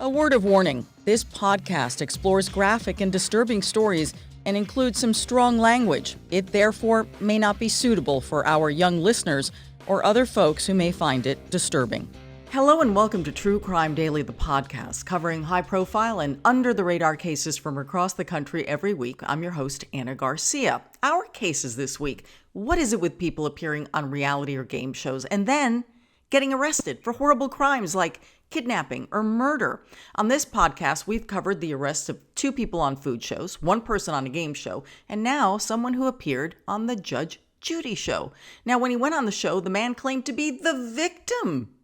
A word of warning, this podcast explores graphic and disturbing stories and includes some strong language. It therefore may not be suitable for our young listeners or other folks who may find it disturbing. Hello and welcome to True Crime Daily, the podcast, covering high-profile and under-the-radar cases from across the country every week. I'm your host, Ana Garcia. Our cases this week: what is it with people appearing on reality or game shows and then getting arrested for horrible crimes like kidnapping or murder? On this podcast, we've covered the arrests of 2 people on food shows, 1 person on a game show, and now someone who appeared on the Judge Judy show. Now, when he went on the show, the man claimed to be the victim.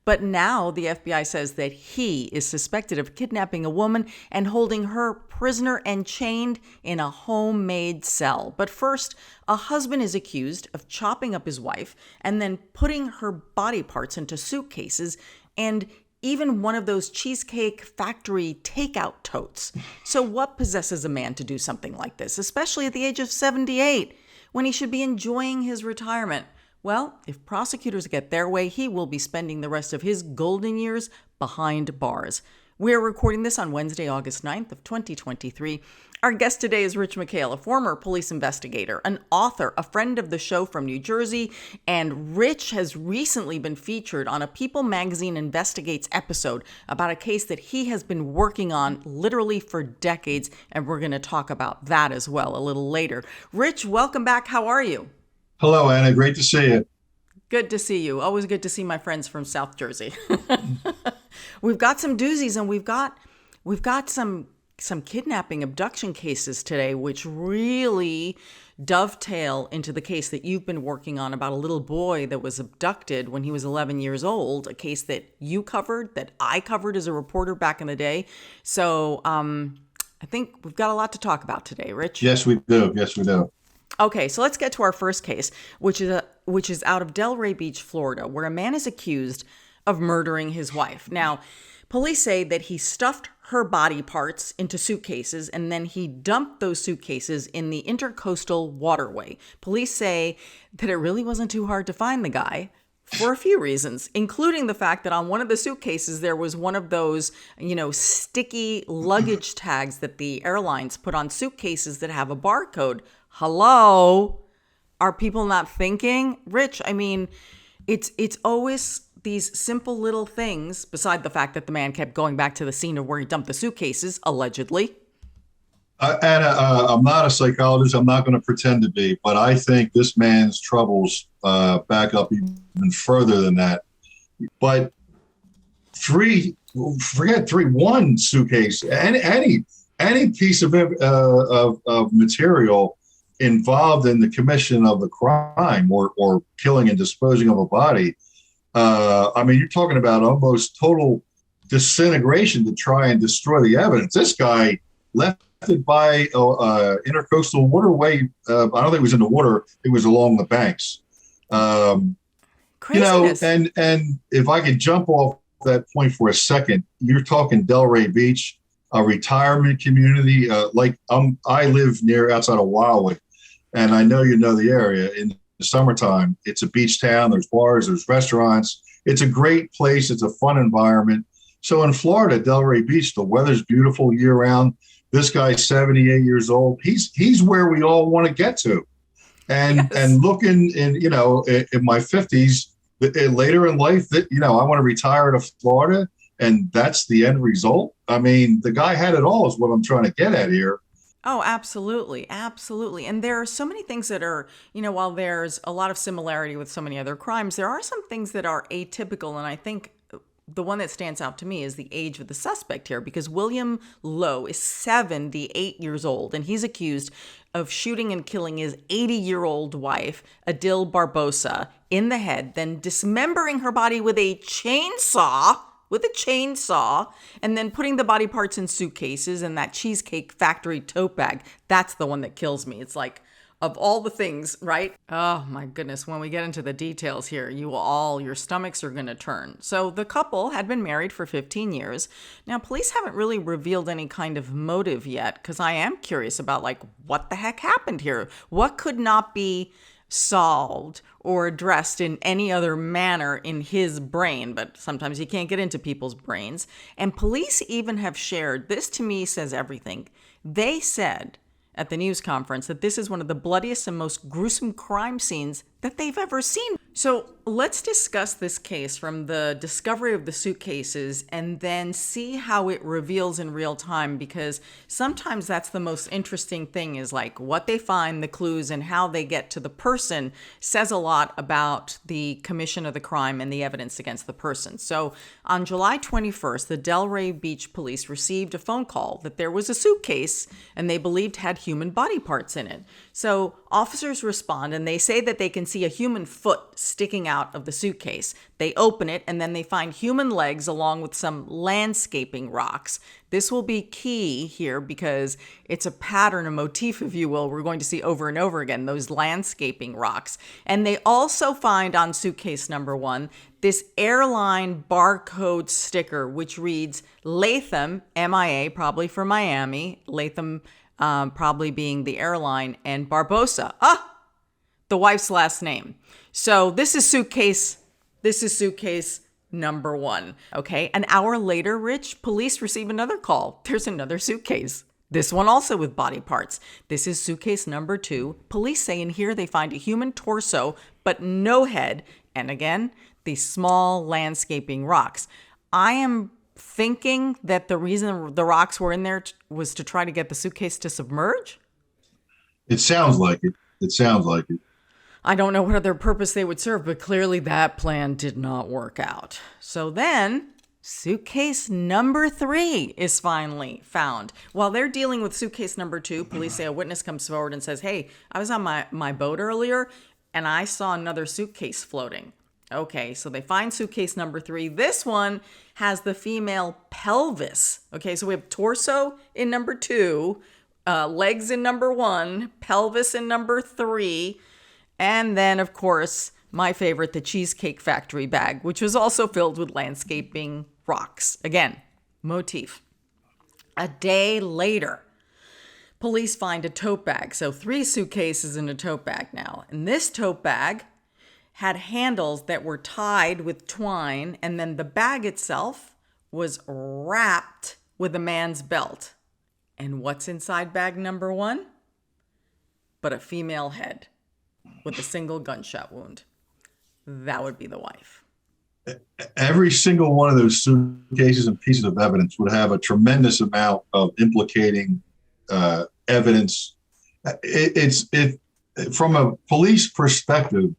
But now the FBI says that he is suspected of kidnapping a woman and holding her prisoner and chained in a homemade cell. But first, a husband is accused of chopping up his wife and then putting her body parts into suitcases and even one of those Cheesecake Factory takeout totes. So what possesses a man to do something like this, especially at the age of 78, when he should be enjoying his retirement? Well, if prosecutors get their way, he will be spending the rest of his golden years behind bars. We're recording this on Wednesday, August 9th of 2023. Our guest today is McHale, a former police investigator, an author, a friend of the show from New Jersey, and Rich has recently been featured on a People Magazine Investigates episode about a case that he has been working on literally for decades, and we're going to talk about that as well a little later. Rich, welcome back. How are you? Hello, Anna. Great to see you. Good to see you. Always good to see my friends from South Jersey. We've got some doozies, and we've got some kidnapping, abduction cases today, which really dovetail into the case that you've been working on about a little boy that was abducted when he was 11 years old, a case that you covered, that I covered as a reporter back in the day. So I think we've got a lot to talk about today, Rich. Yes, we do. Yes, we do. Okay, so let's get to our first case, which is out of Delray Beach, Florida, where a man is accused of murdering his wife. Now, police say that he stuffed her body parts into suitcases and then he dumped those suitcases in the Intercoastal Waterway. Police say that it really wasn't too hard to find the guy for a few reasons, including the fact that on one of the suitcases there was one of those, sticky luggage tags that the airlines put on suitcases that have a barcode. Hello? Are people not thinking? Rich, I mean, it's always these simple little things, beside the fact that the man kept going back to the scene of where he dumped the suitcases, allegedly. Anna, I'm not a psychologist. I'm not going to pretend to be, but I think this man's troubles back up even further than that. But one suitcase, any piece of material involved in the commission of the crime or killing and disposing of a body. You're talking about almost total disintegration to try and destroy the evidence. This guy left it by Intercoastal Waterway. I don't think it was in the water. It was along the banks. Craziness. And if I could jump off that point for a second, you're talking Delray Beach, a retirement community. I live outside of Wildwood, and I know you know the area. In the summertime, it's a beach town. There's bars, there's restaurants. It's a great place. It's a fun environment. So in Florida, Delray Beach, the weather's beautiful year round. This guy's 78 years old. He's where we all want to get to. And looking in my 50s, later in life, that I want to retire to Florida, and that's the end result. I mean, the guy had it all, is what I'm trying to get at here. Oh, absolutely. Absolutely. And there are so many things that are, while there's a lot of similarity with so many other crimes, there are some things that are atypical. And I think the one that stands out to me is the age of the suspect here, because William Lowe is 78 years old, and he's accused of shooting and killing his 80-year-old wife, Adil Barbosa, in the head, then dismembering her body with a chainsaw, and then putting the body parts in suitcases and that Cheesecake Factory tote bag. That's the one that kills me. It's like, of all the things, right? Oh my goodness, when we get into the details here, your stomachs are gonna turn. So the couple had been married for 15 years. Now, police haven't really revealed any kind of motive yet, because I am curious about what the heck happened here? What could not be solved or addressed in any other manner in his brain, but sometimes you can't get into people's brains. And police even have shared, this to me says everything. They said at the news conference that this is one of the bloodiest and most gruesome crime scenes that they've ever seen. So let's discuss this case from the discovery of the suitcases and then see how it reveals in real time, because sometimes that's the most interesting thing, is like what they find, the clues, and how they get to the person says a lot about the commission of the crime and the evidence against the person. So on July 21st, the Delray Beach police received a phone call that there was a suitcase and they believed had human body parts in it. So officers respond and they say that they can see a human foot sticking out of the suitcase. They open it and then they find human legs along with some landscaping rocks. This will be key here because it's a pattern, a motif, if you will, we're going to see over and over again, those landscaping rocks. And they also find on suitcase number 1 this airline barcode sticker, which reads Latham, MIA, probably for Miami, Latham probably being the airline, and Barbosa, the wife's last name. So this is suitcase number 1. Okay. An hour later, Rich, police receive another call. There's another suitcase. This one also with body parts. This is suitcase number 2. Police say in here they find a human torso, but no head. And again, these small landscaping rocks. I am thinking that the reason the rocks were in there was to try to get the suitcase to submerge? It sounds like it. It sounds like it. I don't know what other purpose they would serve, but clearly that plan did not work out. So then suitcase number 3 is finally found. While they're dealing with suitcase number 2, police say a witness comes forward and says, hey, I was on my boat earlier and I saw another suitcase floating. Okay, so they find suitcase number 3. This one has the female pelvis. Okay, so we have torso in number 2, legs in number 1, pelvis in number 3, and then, of course, my favorite, the Cheesecake Factory bag, which was also filled with landscaping rocks. Again, motif. A day later, police find a tote bag. So 3 suitcases in a tote bag now. And this tote bag had handles that were tied with twine, and then the bag itself was wrapped with a man's belt. And what's inside bag number 1? But a female head with a single gunshot wound. That would be the wife. Every single one of those suitcases and pieces of evidence would have a tremendous amount of implicating evidence. It from a police perspective,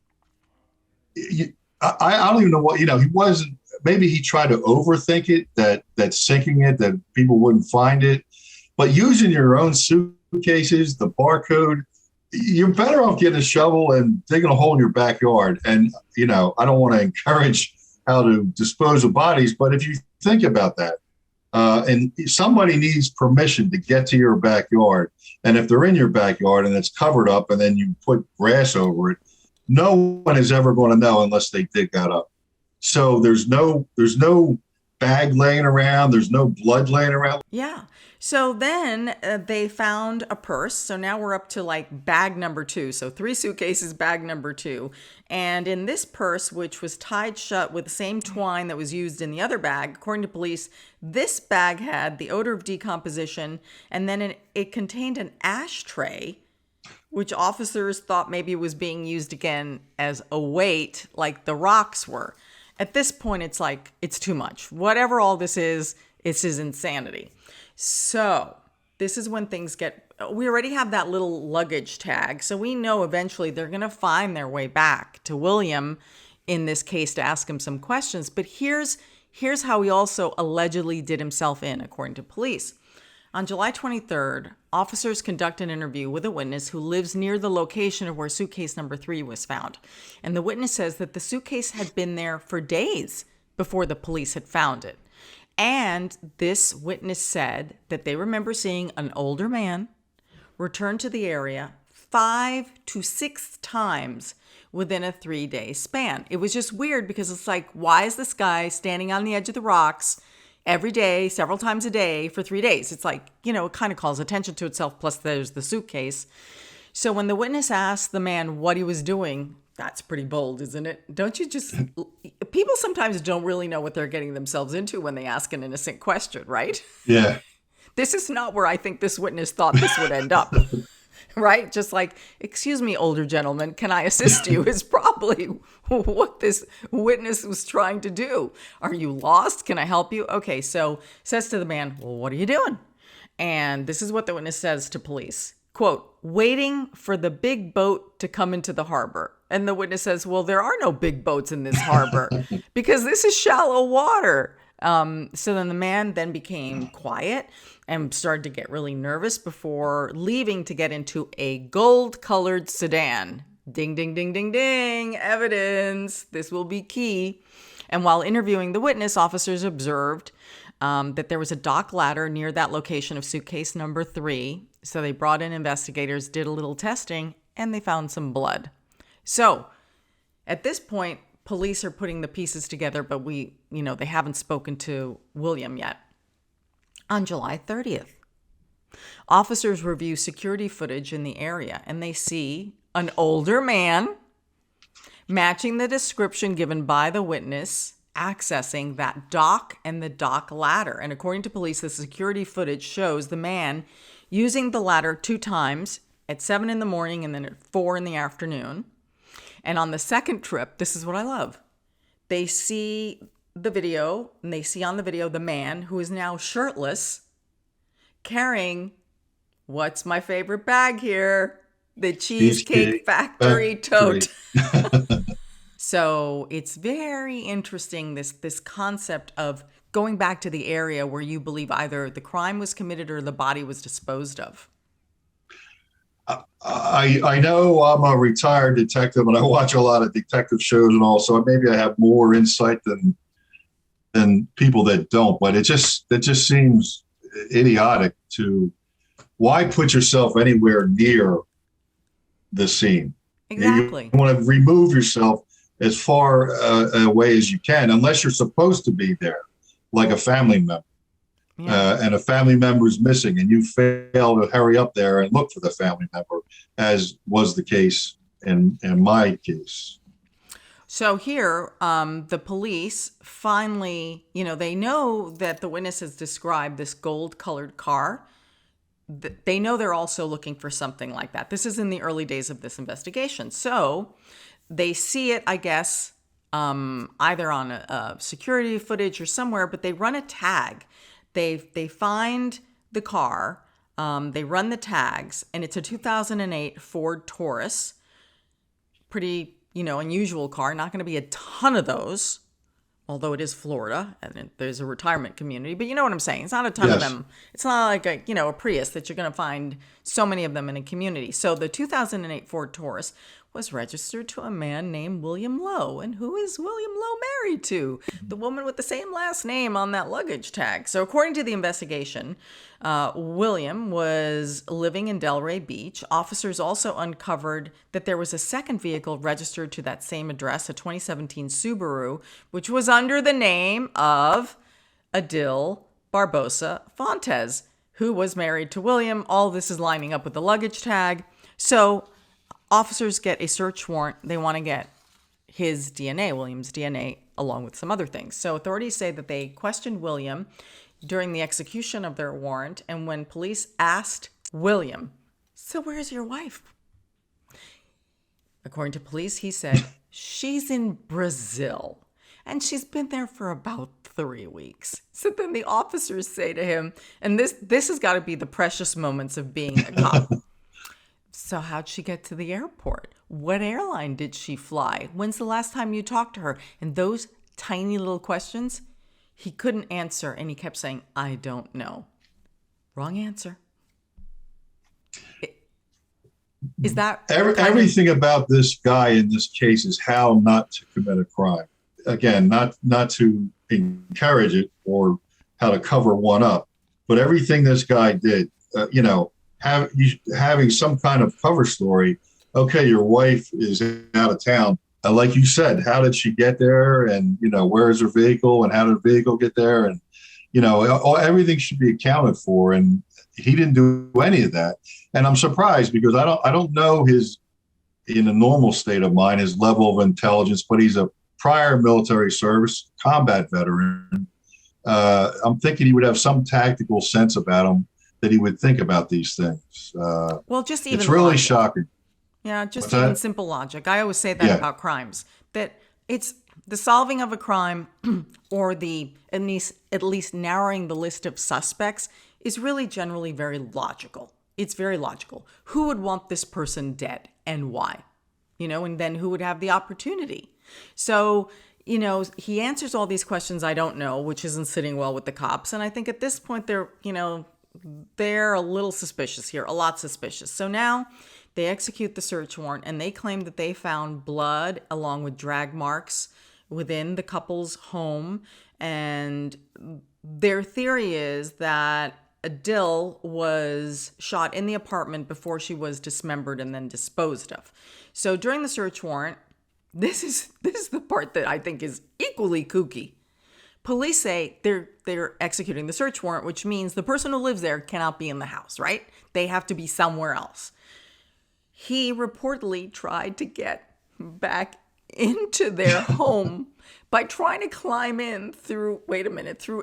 I don't even know what, he wasn't, maybe he tried to overthink it, that sinking it, that people wouldn't find it. But using your own suitcases, the barcode, you're better off getting a shovel and digging a hole in your backyard. And, I don't want to encourage how to dispose of bodies, but if you think about that, and somebody needs permission to get to your backyard, and if they're in your backyard and it's covered up and then you put grass over it, no one is ever going to know unless they dig that up. So there's no bag laying around. There's no blood laying around. Yeah. So then they found a purse. So now we're up to like bag number 2. So 3 suitcases, bag number 2. And in this purse, which was tied shut with the same twine that was used in the other bag, according to police, this bag had the odor of decomposition. And then it contained an ashtray, which officers thought maybe was being used again as a weight like the rocks were. At this point, it's like, it's too much. Whatever all this is, it's his insanity. So this is when things we already have that little luggage tag. So we know eventually they're going to find their way back to William in this case to ask him some questions. But here's how he also allegedly did himself in, according to police. On July 23rd, officers conduct an interview with a witness who lives near the location of where suitcase number 3 was found. And the witness says that the suitcase had been there for days before the police had found it. And this witness said that they remember seeing an older man return to the area 5 to 6 times within a 3-day span. It was just weird because it's like, why is this guy standing on the edge of the rocks every day, several times a day for 3 days? It's like, it kind of calls attention to itself. Plus there's the suitcase. So when the witness asked the man what he was doing, that's pretty bold, isn't it? Don't you just, people sometimes don't really know what they're getting themselves into when they ask an innocent question, right? Yeah. This is not where I think this witness thought this would end up, right? Just like, excuse me, older gentleman, can I assist you is probably what this witness was trying to do. Are you lost? Can I help you? Okay, so says to the man, well, what are you doing? And this is what the witness says to police. Quote, waiting for the big boat to come into the harbor. And the witness says, well, there are no big boats in this harbor because this is shallow water. So then the man then became quiet and started to get really nervous before leaving to get into a gold-colored sedan. Ding, ding, ding, ding, ding. Evidence. This will be key. And while interviewing the witness, officers observed that there was a dock ladder near that location of suitcase number 3. So they brought in investigators, did a little testing, and they found some blood. So at this point, police are putting the pieces together, but they haven't spoken to William yet. On July 30th, officers review security footage in the area, and they see an older man matching the description given by the witness accessing that dock and the dock ladder. And according to police, the security footage shows the man using the ladder 2 times at 7 in the morning and then at 4 in the afternoon. And on the second trip, this is what I love. They see the video, and they see on the video the man who is now shirtless carrying, what's my favorite bag here? The Cheesecake Factory tote. So it's very interesting, this concept of going back to the area where you believe either the crime was committed or the body was disposed of. I know I'm a retired detective and I watch a lot of detective shows and all, so maybe I have more insight than people that don't, but it just seems idiotic to, why put yourself anywhere near the scene? Exactly. You want to remove yourself as far away as you can, unless you're supposed to be there, like a family member. Yeah. And a family member is missing and you fail to hurry up there and look for the family member, as was the case in my case. So here, the police finally, they know that the witness has described this gold-colored car. They know they're also looking for something like that. This is in the early days of this investigation. So they see it, I guess, either on a security footage or somewhere, but they run a tag. They find the car, they run the tags, and it's a 2008 Ford Taurus. Pretty, unusual car. Not going to be a ton of those, although it is Florida and there's a retirement community. But you know what I'm saying? It's not a ton of them. It's not like a Prius that you're going to find so many of them in a community. So the 2008 Ford Taurus was registered to a man named William Lowe. And who is William Lowe married to? The woman with the same last name on that luggage tag. So according to the investigation, William was living in Delray Beach. Officers also uncovered that there was a second vehicle registered to that same address, a 2017 Subaru, which was under the name of Adil Barbosa Fontes, who was married to William. All this is lining up with the luggage tag. So officers get a search warrant. They want to get his DNA, William's DNA, along with some other things. So authorities say that they questioned William during the execution of their warrant. And when police asked William, so where's your wife? According to police, he said, she's in Brazil. And she's been there for about 3 weeks. So then the officers say to him, and this has got to be the precious moments of being a cop. So how'd she get to the airport? What airline did she fly? When's the last time you talked to her? And those tiny little questions, he couldn't answer. And he kept saying, I don't know. Wrong answer. Is that... Everything about this guy in this case is how not to commit a crime. Again, not to encourage it or how to cover one up, but everything this guy did, having some kind of cover story. Okay, your wife is out of town. Like you said, how did she get there? And, where is her vehicle and how did the vehicle get there? And, everything should be accounted for. And he didn't do any of that. And I'm surprised because I don't know his, in a normal state of mind, his level of intelligence, but he's a prior military service combat veteran. I'm thinking he would have some tactical sense about him that he would think about these things. Well, just even it's really logic. Shocking. Yeah, just What's even that? simple logic. I always say that about crimes, that it's the solving of a crime or the at least narrowing the list of suspects is really generally very logical. It's very logical. Who would want this person dead and why? And then who would have the opportunity? So, he answers all these questions I don't know, which isn't sitting well with the cops. And I think at this point they're a little suspicious here, a lot suspicious. So now they execute the search warrant and they claim that they found blood along with drag marks within the couple's home. And their theory is that Adil was shot in the apartment before she was dismembered and then disposed of. So during the search warrant, this is the part that I think is equally kooky. Police say they're executing the search warrant, which means the person who lives there cannot be in the house, right? They have to be somewhere else. He reportedly tried to get back into their home by trying to climb in through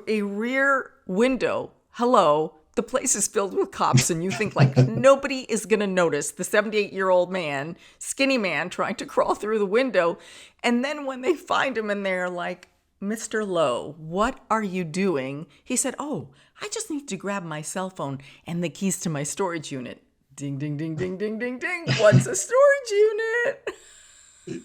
a rear window. Hello, the place is filled with cops and you think like nobody is going to notice the 78-year-old man, skinny man trying to crawl through the window. And then when they find him and they're like, Mr. Lowe, what are you doing? He said, oh, I just need to grab my cell phone and the keys to my storage unit. Ding, ding, ding, ding, ding, ding, ding. What's a storage unit?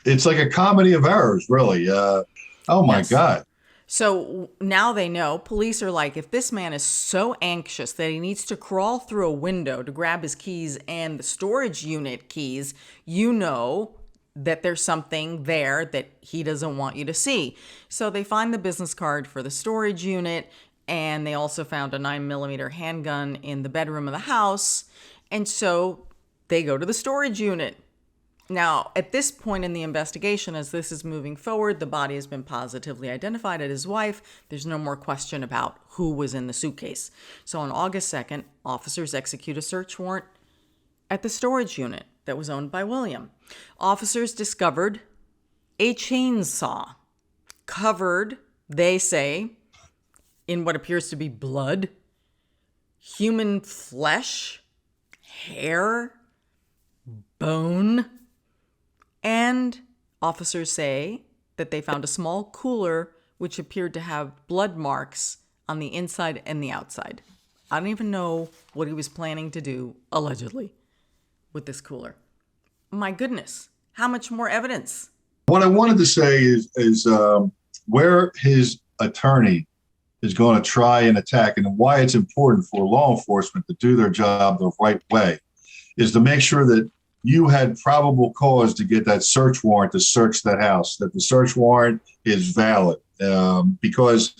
It's like a comedy of errors, really. Oh, my Yes. God. So now they know, police are like, if this man is so anxious that he needs to crawl through a window to grab his keys and the storage unit keys, that there's something there that he doesn't want you to see. So they find the business card for the storage unit, and they also found a 9mm handgun in the bedroom of the house. And so they go to the storage unit. Now, at this point in the investigation, as this is moving forward, the body has been positively identified as his wife. There's no more question about who was in the suitcase. So on August 2nd, officers execute a search warrant at the storage unit that was owned by William. Officers discovered a chainsaw covered, they say, in what appears to be blood, human flesh, hair, bone, and officers say that they found a small cooler which appeared to have blood marks on the inside and the outside. I don't even know what he was planning to do, allegedly, with this cooler. My goodness, how much more evidence? What I wanted to say is where his attorney is going to try and attack, and why it's important for law enforcement to do their job the right way, is to make sure that you had probable cause to get that search warrant to search that house, that the search warrant is valid. Because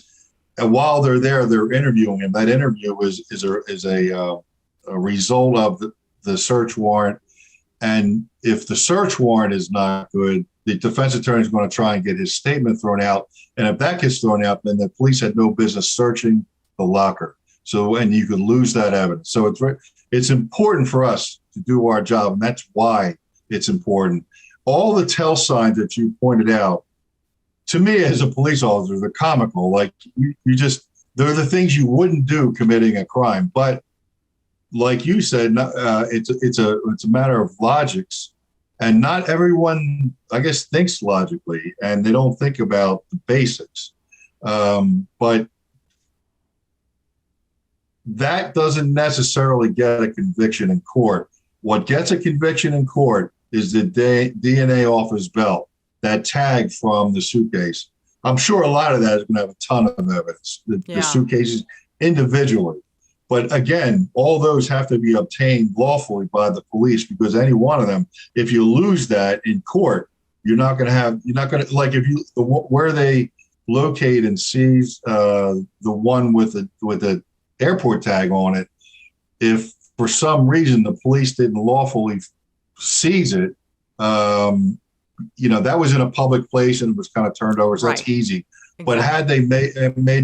while they're there, they're interviewing him. That interview is a result of the search warrant. And if the search warrant is not good, the defense attorney is going to try and get his statement thrown out. And if that gets thrown out, then the police had no business searching the locker. So, and you could lose that evidence. So it's important for us to do our job, and that's why it's important. All the tell signs that you pointed out, to me as a police officer, they're comical. Like they're the things you wouldn't do committing a crime. But like you said, it's a matter of logics, and not everyone, I guess, thinks logically, and they don't think about the basics. But that doesn't necessarily get a conviction in court. What gets a conviction in court is the DNA off his belt, that tag from the suitcase. I'm sure a lot of that is going to have a ton of evidence, the suitcases individually. But again, all those have to be obtained lawfully by the police, because any one of them, if you lose that in court, you're not going to, like where they locate and seize the one with the airport tag on it, if for some reason the police didn't lawfully seize it, that was in a public place and it was kind of turned over, so that's easy. Exactly. But had they made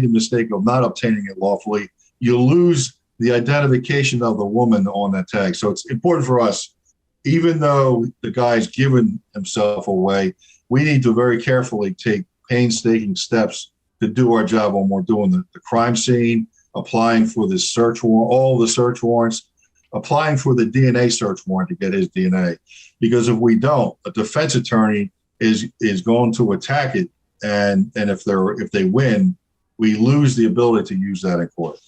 the mistake of not obtaining it lawfully, you lose the identification of the woman on that tag. So it's important for us, even though the guy's given himself away, we need to very carefully take painstaking steps to do our job when we're doing the crime scene, applying for the search warrant, all the search warrants, applying for the DNA search warrant to get his DNA. Because if we don't, a defense attorney is going to attack it, and if they win, we lose the ability to use that in court.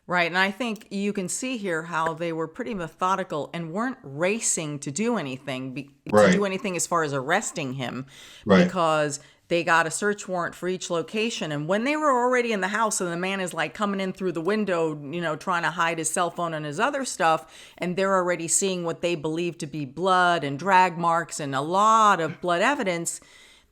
Right. And I think you can see here how they were pretty methodical and weren't racing to do anything, as far as arresting him, because they got a search warrant for each location. And when they were already in the house and the man is like coming in through the window, trying to hide his cell phone and his other stuff, and they're already seeing what they believe to be blood and drag marks and a lot of blood evidence,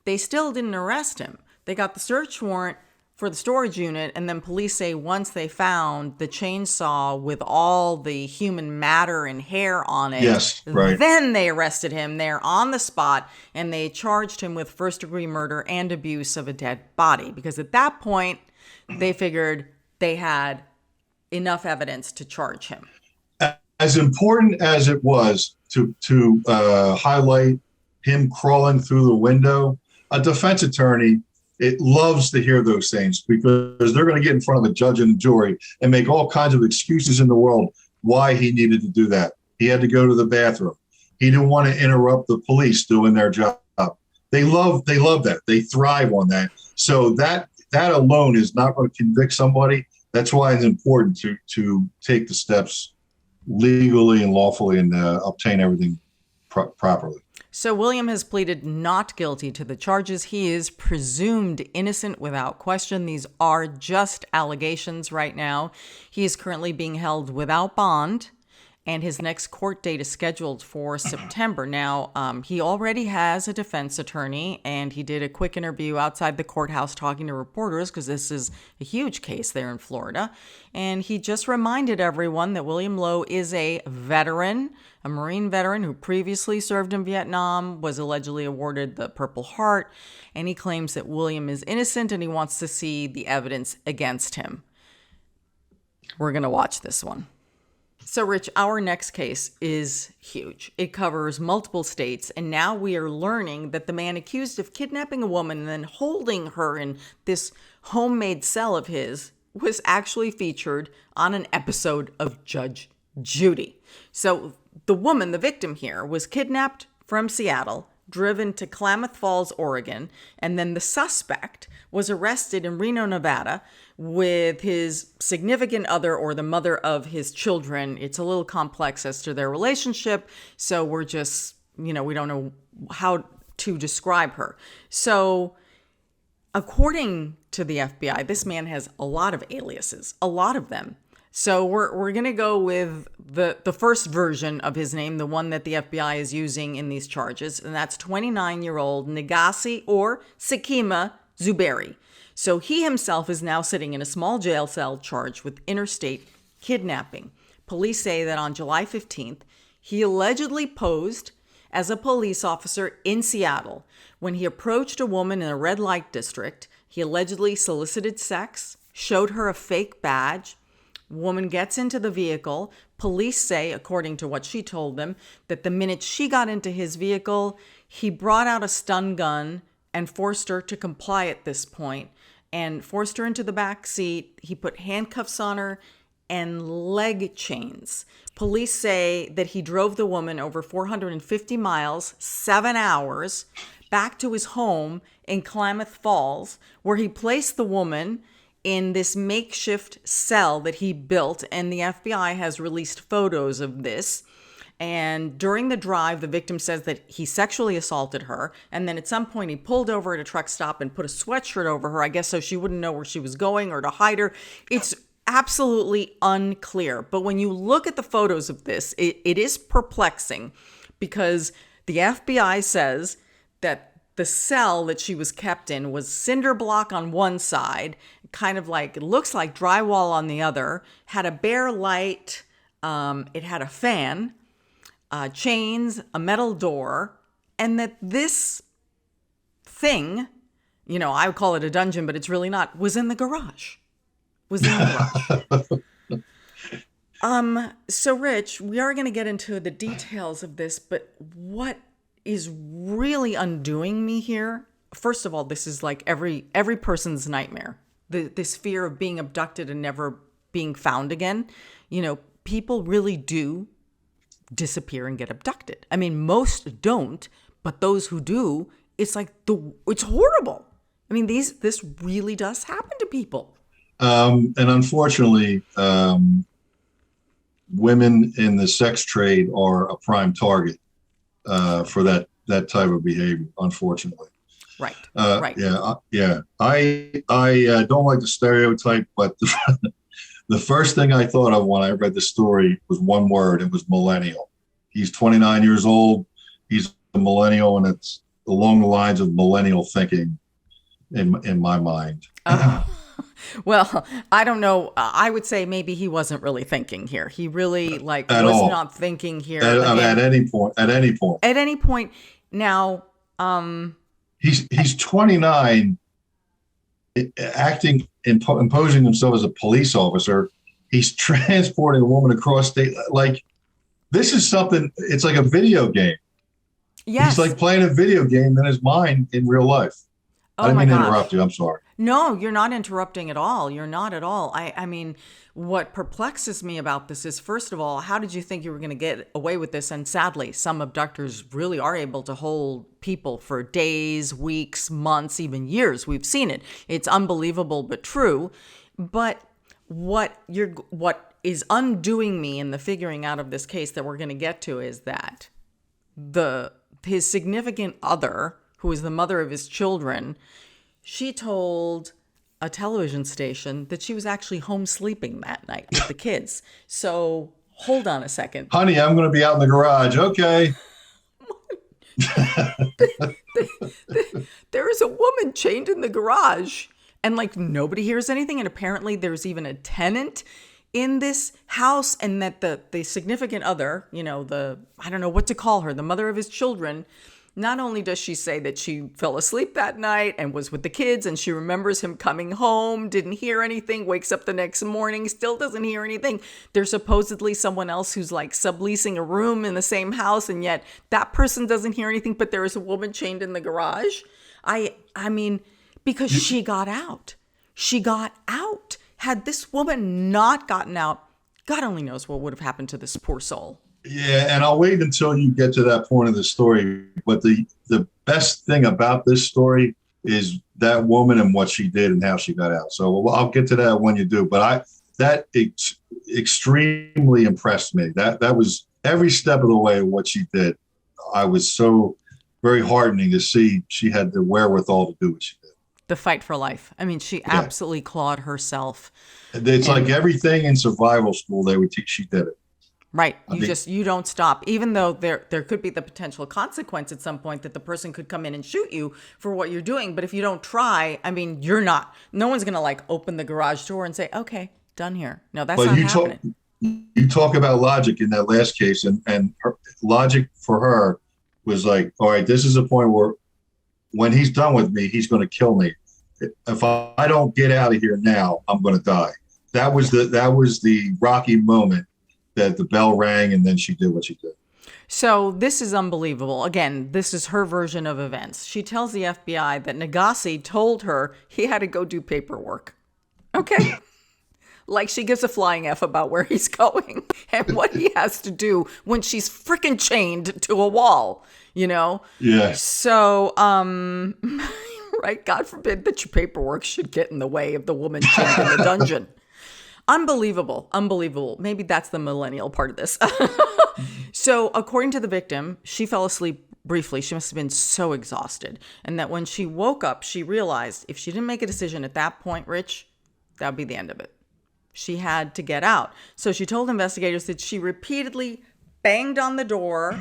they still didn't arrest him. They got the search warrant for the storage unit, and then police say once they found the chainsaw with all the human matter and hair on it, then they arrested him there on the spot, and they charged him with first-degree murder and abuse of a dead body, because at that point, they figured they had enough evidence to charge him. As important as it was to highlight him crawling through the window, a defense attorney, it loves to hear those things, because they're going to get in front of a judge and a jury and make all kinds of excuses in the world why he needed to do that. He had to go to the bathroom. He didn't want to interrupt the police doing their job. They love that. They thrive on that. So that alone is not going to convict somebody. That's why it's important to take the steps legally and lawfully and obtain everything properly. So William has pleaded not guilty to the charges. He is presumed innocent without question. These are just allegations right now. He is currently being held without bond, and his next court date is scheduled for September. Now, he already has a defense attorney, and he did a quick interview outside the courthouse talking to reporters, because this is a huge case there in Florida. And he just reminded everyone that William Lowe is a veteran, a Marine veteran who previously served in Vietnam, was allegedly awarded the Purple Heart, and he claims that William is innocent and he wants to see the evidence against him. We're going to watch this one. So, Rich, our next case is huge. It covers multiple states, and now we are learning that the man accused of kidnapping a woman and then holding her in this homemade cell of his was actually featured on an episode of Judge Judy. So, the woman, the victim here, was kidnapped from Seattle, driven to Klamath Falls, Oregon, and then the suspect was arrested in Reno, Nevada, with his significant other or the mother of his children. It's a little complex as to their relationship, so we're just, we don't know how to describe her. So, according to the FBI, this man has a lot of aliases, a lot of them. So we're going to go with the first version of his name, the one that the FBI is using in these charges, and that's 29-year-old Nagasi or Sakima Zuberi. So he himself is now sitting in a small jail cell charged with interstate kidnapping. Police say that on July 15th, he allegedly posed as a police officer in Seattle. When he approached a woman in a red light district, he allegedly solicited sex, showed her a fake badge. Woman gets into the vehicle. Police say, according to what she told them, that the minute she got into his vehicle, he brought out a stun gun and forced her to comply at this point, and forced her into the back seat. He put handcuffs on her and leg chains. Police say that he drove the woman over 450 miles, 7 hours, back to his home in Klamath Falls, where he placed the woman in this makeshift cell that he built, and the FBI has released photos of this. And during the drive, the victim says that he sexually assaulted her, and then at some point he pulled over at a truck stop and put a sweatshirt over her, I guess so she wouldn't know where she was going or to hide her. It's absolutely unclear. But when you look at the photos of this, it is perplexing, because the FBI says that the cell that she was kept in was cinder block on one side, kind of like, it looks like drywall on the other, had a bare light, it had a fan, chains, a metal door, and that this thing, I would call it a dungeon, but it's really not, was in the garage. So Rich, we are going to get into the details of this, but what is really undoing me here? First of all, this is like every person's nightmare. This fear of being abducted and never being found again. You know, people really do disappear and get abducted. I mean, most don't, but those who do, it's like it's horrible. I mean, this really does happen to people. And unfortunately, women in the sex trade are a prime target for that type of behavior, unfortunately. Right. Right. Yeah. I don't like the stereotype, but the first thing I thought of when I read the story was one word. It was millennial. He's 29 years old. He's a millennial, and it's along the lines of millennial thinking in my mind. Well, I don't know. I would say maybe he wasn't really thinking here. He really was not thinking here at any point. At any point. Now, he's 29, imposing himself as a police officer. He's transporting a woman across state. Like, this is something. It's like a video game. Yes. He's like playing a video game in his mind in real life. Oh, I didn't mean to gosh. interrupt you. I'm sorry. No, you're not interrupting at all. You're not at all. I mean, what perplexes me about this is, first of all, how did you think you were going to get away with this? And sadly, some abductors really are able to hold people for days, weeks, months, even years. We've seen it. It's unbelievable, but true. But what is undoing me in the figuring out of this case that we're going to get to is that his significant other, who is the mother of his children, she told a television station that she was actually home sleeping that night with the kids. So hold on a second. Honey, I'm going to be out in the garage. Okay. There is a woman chained in the garage, and like nobody hears anything. And apparently there's even a tenant in this house, and that the significant other, I don't know what to call her, the mother of his children, not only does she say that she fell asleep that night and was with the kids, and she remembers him coming home, didn't hear anything, wakes up the next morning, still doesn't hear anything. There's supposedly someone else who's like subleasing a room in the same house, and yet that person doesn't hear anything, but there is a woman chained in the garage. I mean, because she got out. She got out. Had this woman not gotten out, God only knows what would have happened to this poor soul. Yeah, and I'll wait until you get to that point of the story. But the best thing about this story is that woman and what she did and how she got out. So I'll get to that when you do. But that extremely impressed me. That was every step of the way what she did. I was so very heartening to see she had the wherewithal to do what she did. The fight for life. I mean, she absolutely clawed herself. It's like everything in survival school they would teach. She did it. Right. You don't stop, even though there could be the potential consequence at some point that the person could come in and shoot you for what you're doing. But if you don't try, I mean, no one's going to like open the garage door and say, okay, done here. No, that's not happening. You talk about logic in that last case, and her logic for her was like, all right, this is a point where when he's done with me, he's going to kill me. If I don't get out of here now, I'm going to die. That was the rocky moment that the bell rang, and then she did what she did. So this is unbelievable. Again, this is her version of events. She tells the FBI that Nagasi told her he had to go do paperwork. Okay. Like she gives a flying F about where he's going and what he has to do when she's freaking chained to a wall, Yeah. So, right, God forbid that your paperwork should get in the way of the woman chained in the dungeon. Unbelievable. Maybe that's the millennial part of this. So according to the victim, she fell asleep briefly. She must have been so exhausted. And that when she woke up, she realized if she didn't make a decision at that point, Rich, that would be the end of it. She had to get out. So she told investigators that she repeatedly banged on the door,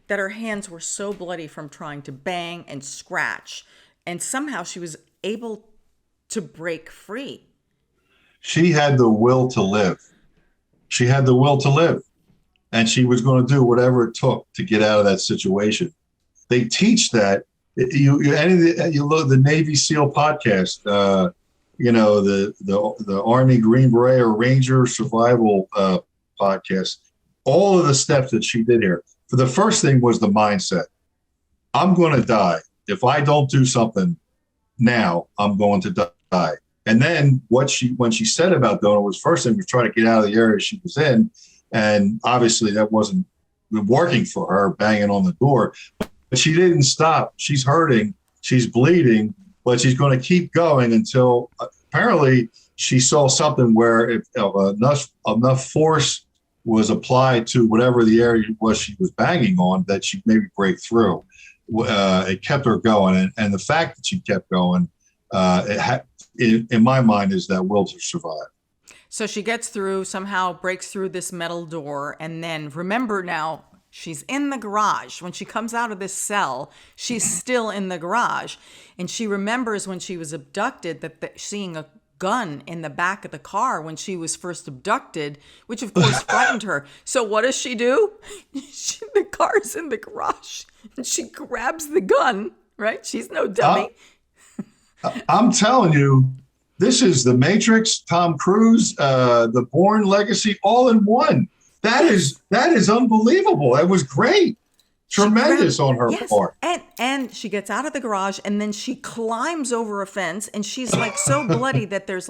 that her hands were so bloody from trying to bang and scratch. And somehow she was able to break free. She had the will to live. And she was going to do whatever it took to get out of that situation. They teach that. You look the Navy SEAL podcast, the Army Green Beret or Ranger survival podcast, all of the steps that she did here. For the first thing was the mindset. I'm going to die. If I don't do something now, I'm going to die. And then when she said about doing it was first thing was try to get out of the area she was in. And obviously that wasn't working for her, banging on the door. But she didn't stop. She's hurting. She's bleeding, but she's going to keep going until apparently she saw something where if enough force was applied to whatever the area was she was banging on, that she'd maybe break through. It kept her going. And the fact that she kept going, in my mind, is that will to survive. So she gets through, somehow breaks through this metal door. And then remember now, she's in the garage. When she comes out of this cell, she's still in the garage. And she remembers when she was abducted that seeing a gun in the back of the car when she was first abducted, which of course frightened her. So what does she do? The car's in the garage and she grabs the gun, right? She's no dummy. I'm telling you, this is The Matrix, Tom Cruise, the Bourne Legacy, all in one. That is unbelievable. That was great. Tremendous on her part. And she gets out of the garage and then she climbs over a fence and she's like so bloody that there's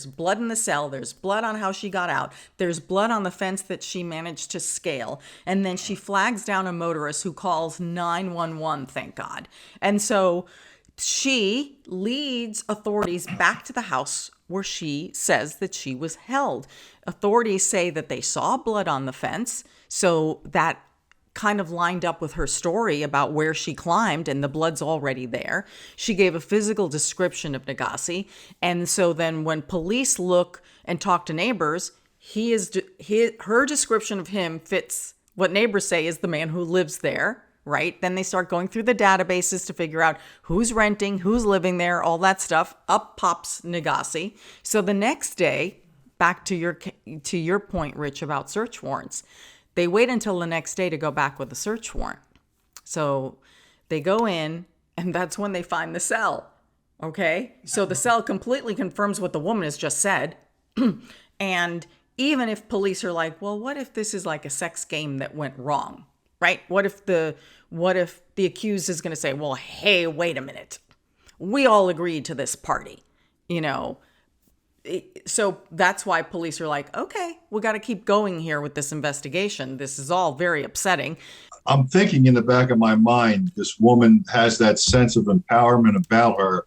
blood in the cell. There's blood on how she got out. There's blood on the fence that she managed to scale. And then she flags down a motorist who calls 911, thank God. And so she leads authorities back to the house where she says that she was held. Authorities say that they saw blood on the fence. So that kind of lined up with her story about where she climbed and the blood's already there. She gave a physical description of Nagasi. And so then when police look and talk to neighbors, her description of him fits what neighbors say is the man who lives there, right? Then they start going through the databases to figure out who's renting, who's living there, all that stuff. Up pops Nagasi. So the next day, back to your point, Rich, about search warrants, they wait until the next day to go back with a search warrant. So they go in, and that's when they find the cell. Okay? So the cell completely confirms what the woman has just said. And even if police are like, well, what if this is like a sex game that went wrong? Right? What if the accused is going to say, well, hey, wait a minute. We all agreed to this party, So that's why police are like, okay, we got to keep going here with this investigation. This is all very upsetting. I'm thinking in the back of my mind, this woman has that sense of empowerment about her.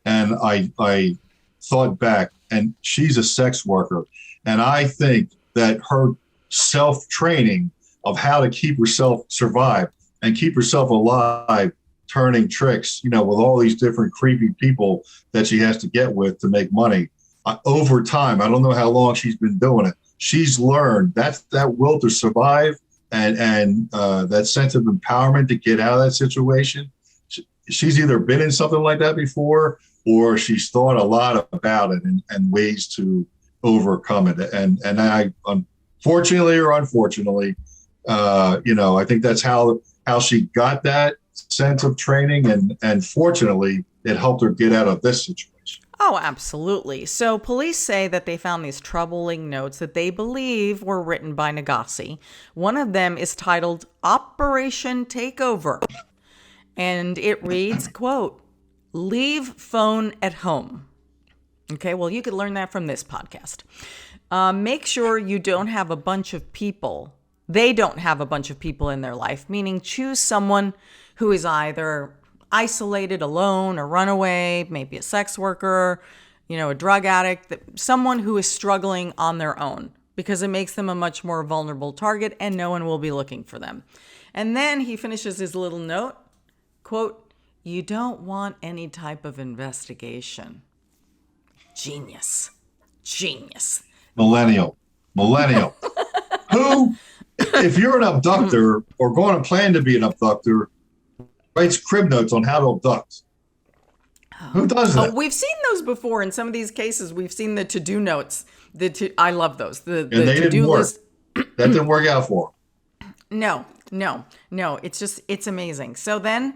And I thought back, and she's a sex worker. And I think that her self-training of how to keep herself survive and keep herself alive, turning tricks, with all these different creepy people that she has to get with to make money. Over time, I don't know how long she's been doing it. She's learned that will to survive and that sense of empowerment to get out of that situation. She's either been in something like that before, or she's thought a lot about it and ways to overcome it. And I, unfortunately or unfortunately, I think that's how she got that sense of training, and fortunately, it helped her get out of this situation. Oh, absolutely. So police say that they found these troubling notes that they believe were written by Nagasi. One of them is titled Operation Takeover. And it reads, quote, leave phone at home. Okay, well, you could learn that from this podcast. Make sure you don't have a bunch of people. They don't have a bunch of people in their life, meaning choose someone who is either isolated, alone, a runaway, maybe a sex worker, a drug addict, someone who is struggling on their own, because it makes them a much more vulnerable target and no one will be looking for them. And then he finishes his little note, quote, you don't want any type of investigation. Genius. Millennial. Who, if you're an abductor or going to plan to be an abductor, writes crib notes on how to abduct? Who does that? We've seen those before in some of these cases. We've seen the to-do notes. I love those. The they to-do didn't work. list. That didn't work out for them. No. It's amazing. So then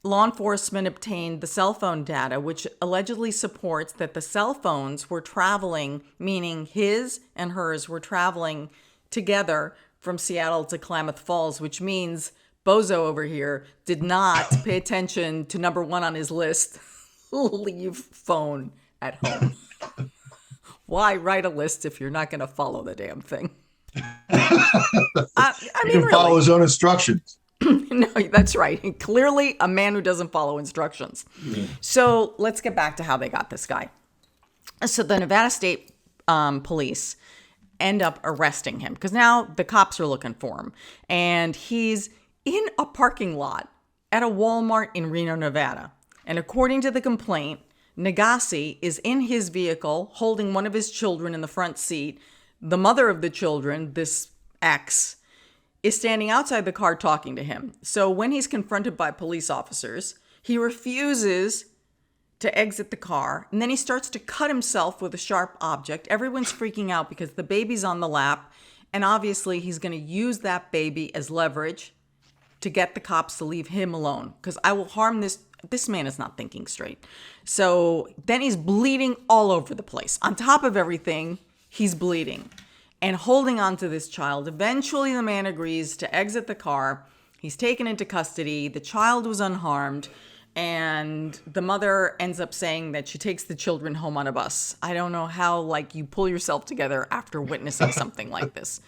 law enforcement obtained the cell phone data, which allegedly supports that the cell phones were traveling, meaning his and hers were traveling together from Seattle to Klamath Falls, which means Bozo over here did not pay attention to number one on his list, leave phone at home. Why write a list if you're not going to follow the damn thing? I mean, he can follow his own instructions. No, that's right. Clearly a man who doesn't follow instructions. Mm-hmm. So let's get back to how they got this guy. So the Nevada State Police end up arresting him because now the cops are looking for him. And he's in a parking lot at a Walmart in Reno, Nevada. And according to the complaint, Nagasi is in his vehicle holding one of his children in the front seat. The mother of the children, this ex, is standing outside the car talking to him. So when he's confronted by police officers, he refuses to exit the car. And then he starts to cut himself with a sharp object. Everyone's freaking out because the baby's on the lap. And obviously he's going to use that baby as leverage to get the cops to leave him alone. Because I will harm this. This man is not thinking straight. So then he's bleeding all over the place. On top of everything, he's bleeding and holding on to this child. Eventually, the man agrees to exit the car. He's taken into custody. The child was unharmed. And the mother ends up saying that she takes the children home on a bus. I don't know how, like, you pull yourself together after witnessing something like this.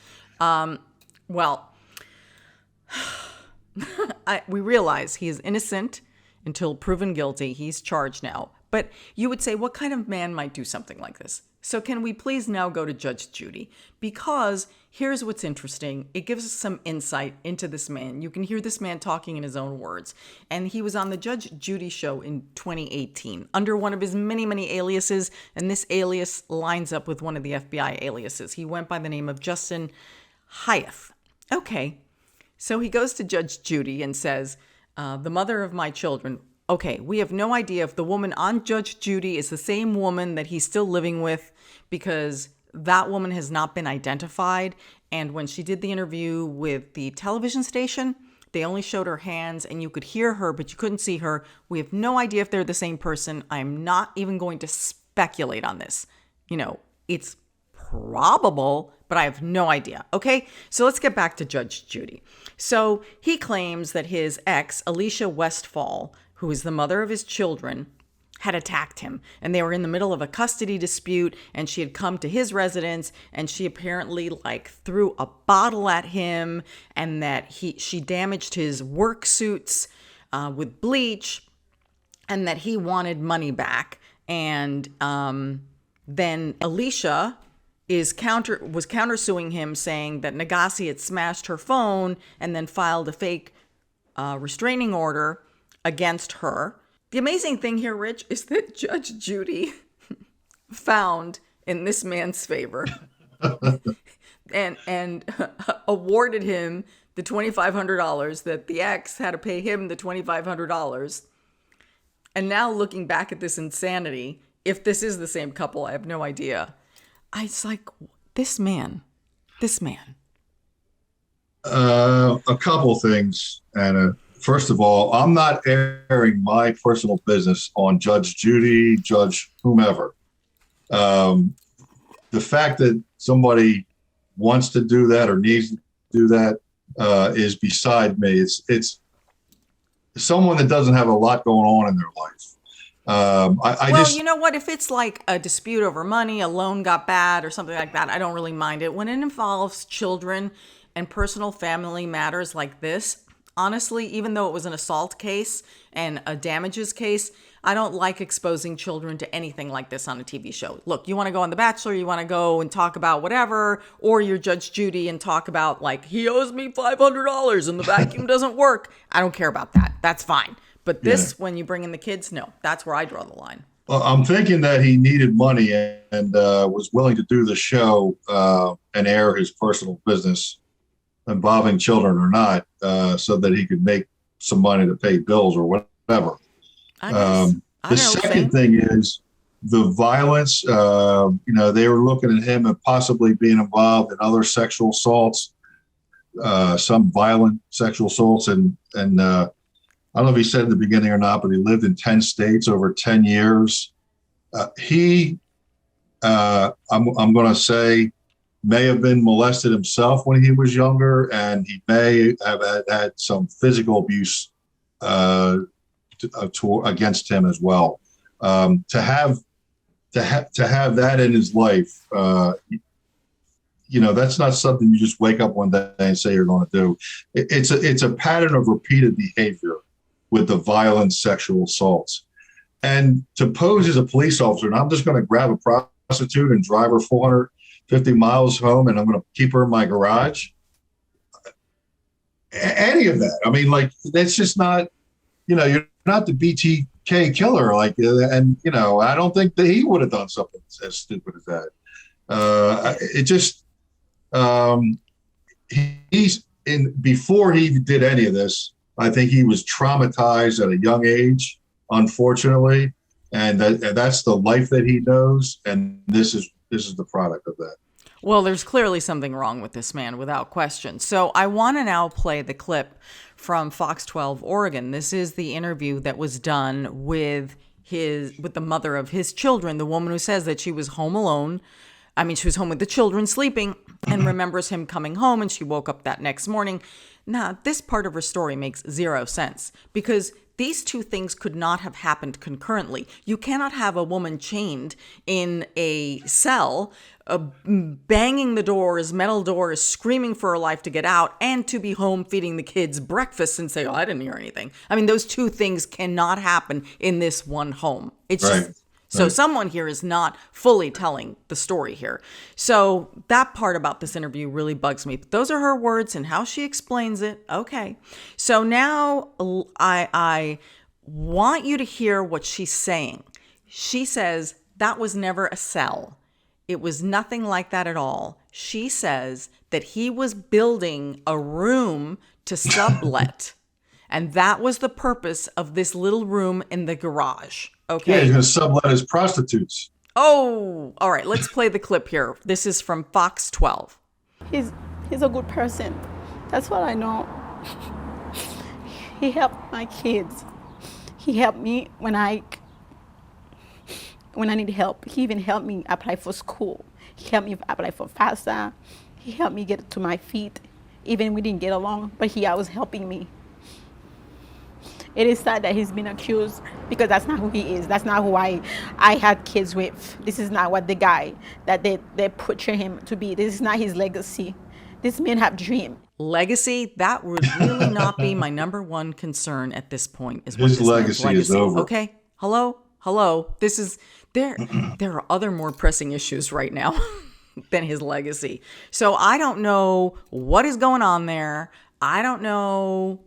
We realize he is innocent until proven guilty. He's charged now. But you would say, what kind of man might do something like this? So can we please now go to Judge Judy? Because here's what's interesting. It gives us some insight into this man. You can hear this man talking in his own words. And he was on the Judge Judy show in 2018 under one of his many, many aliases. And this alias lines up with one of the FBI aliases. He went by the name of Justin Hyatt. Okay. So he goes to Judge Judy and says, the mother of my children. Okay, we have no idea if the woman on Judge Judy is the same woman that he's still living with because that woman has not been identified. And when she did the interview with the television station, they only showed her hands and you could hear her, but you couldn't see her. We have no idea if they're the same person. I'm not even going to speculate on this. You know, it's probable, but I have no idea. Okay, so let's get back to Judge Judy. So he claims that his ex, Alicia Westfall, who is the mother of his children, had attacked him. And they were in the middle of a custody dispute, and she had come to his residence, and she apparently threw a bottle at him, and that she damaged his work suits with bleach, and that he wanted money back. And then Alicia was countersuing him, saying that Nagasi had smashed her phone and then filed a fake restraining order against her. The amazing thing here, Rich, is that Judge Judy found in this man's favor and awarded him the $2,500 that the ex had to pay him the $2,500. And now looking back at this insanity, if this is the same couple, I have no idea. It's like, this man. A couple things, Anna. First of all, I'm not airing my personal business on Judge Judy, Judge whomever. The fact that somebody wants to do that or needs to do that is beside me. It's someone that doesn't have a lot going on in their life. You know what? If it's like a dispute over money, a loan got bad or something like that, I don't really mind it. When it involves children and personal family matters like this, honestly, even though it was an assault case and a damages case, I don't like exposing children to anything like this on a TV show. Look, you want to go on The Bachelor, you want to go and talk about whatever, or you're Judge Judy and talk about he owes me $500 and the vacuum doesn't work. I don't care about that. That's fine. But this, when you bring in the kids, no, that's where I draw the line. Well, I'm thinking that he needed money and was willing to do the show and air his personal business involving children or not, so that he could make some money to pay bills or whatever. The second thing is the violence. They were looking at him and possibly being involved in other sexual assaults, some violent sexual assaults. And I don't know if he said in the beginning or not, but he lived in 10 states over 10 years. I'm going to say may have been molested himself when he was younger, and he may have had some physical abuse against him as well. To have that in his life, that's not something you just wake up one day and say you're going to do. It's a pattern of repeated behavior with the violent sexual assaults. And to pose as a police officer, and I'm just going to grab a prostitute and drive her 450 miles home, and I'm going to keep her in my garage. Any of that. I mean, like, that's just not, you're not the BTK killer. Like, and, I don't think that he would have done something as stupid as that. Before he did any of this, I think he was traumatized at a young age, unfortunately, and that's the life that he knows, and this is the product of that. Well, there's clearly something wrong with this man, without question. So I want to now play the clip from Fox 12 Oregon. This is the interview that was done with the mother of his children, the woman who says that she was home alone. I mean, she was home with the children sleeping and remembers him coming home, and she woke up that next morning. Now, this part of her story makes zero sense because these two things could not have happened concurrently. You cannot have a woman chained in a cell, banging the doors, metal doors, screaming for her life to get out, and to be home feeding the kids breakfast and say, "Oh, I didn't hear anything." I mean, those two things cannot happen in this one home. It's right. just... So someone here is not fully telling the story here. So that part about this interview really bugs me. But those are her words and how she explains it. Okay. So now I want you to hear what she's saying. She says that was never a cell. It was nothing like that at all. She says that he was building a room to sublet. And that was the purpose of this little room in the garage. Okay. Yeah, he's going to sublet his prostitutes. Oh, all right. Let's play the clip here. This is from Fox 12. He's a good person. That's what I know. He helped my kids. He helped me when I need help. He even helped me apply for school. He helped me apply for FAFSA. He helped me get to my feet. Even we didn't get along, but he always helping me. It is sad that he's been accused because that's not who he is. That's not who I had kids with. This is not what the guy that they portray him to be. This is not his legacy. This man have dream. Legacy? That would really not be my number one concern at this point. Is what his this legacy is over. Okay. Hello. This is there are other more pressing issues right now than his legacy. So I don't know what is going on there. I don't know.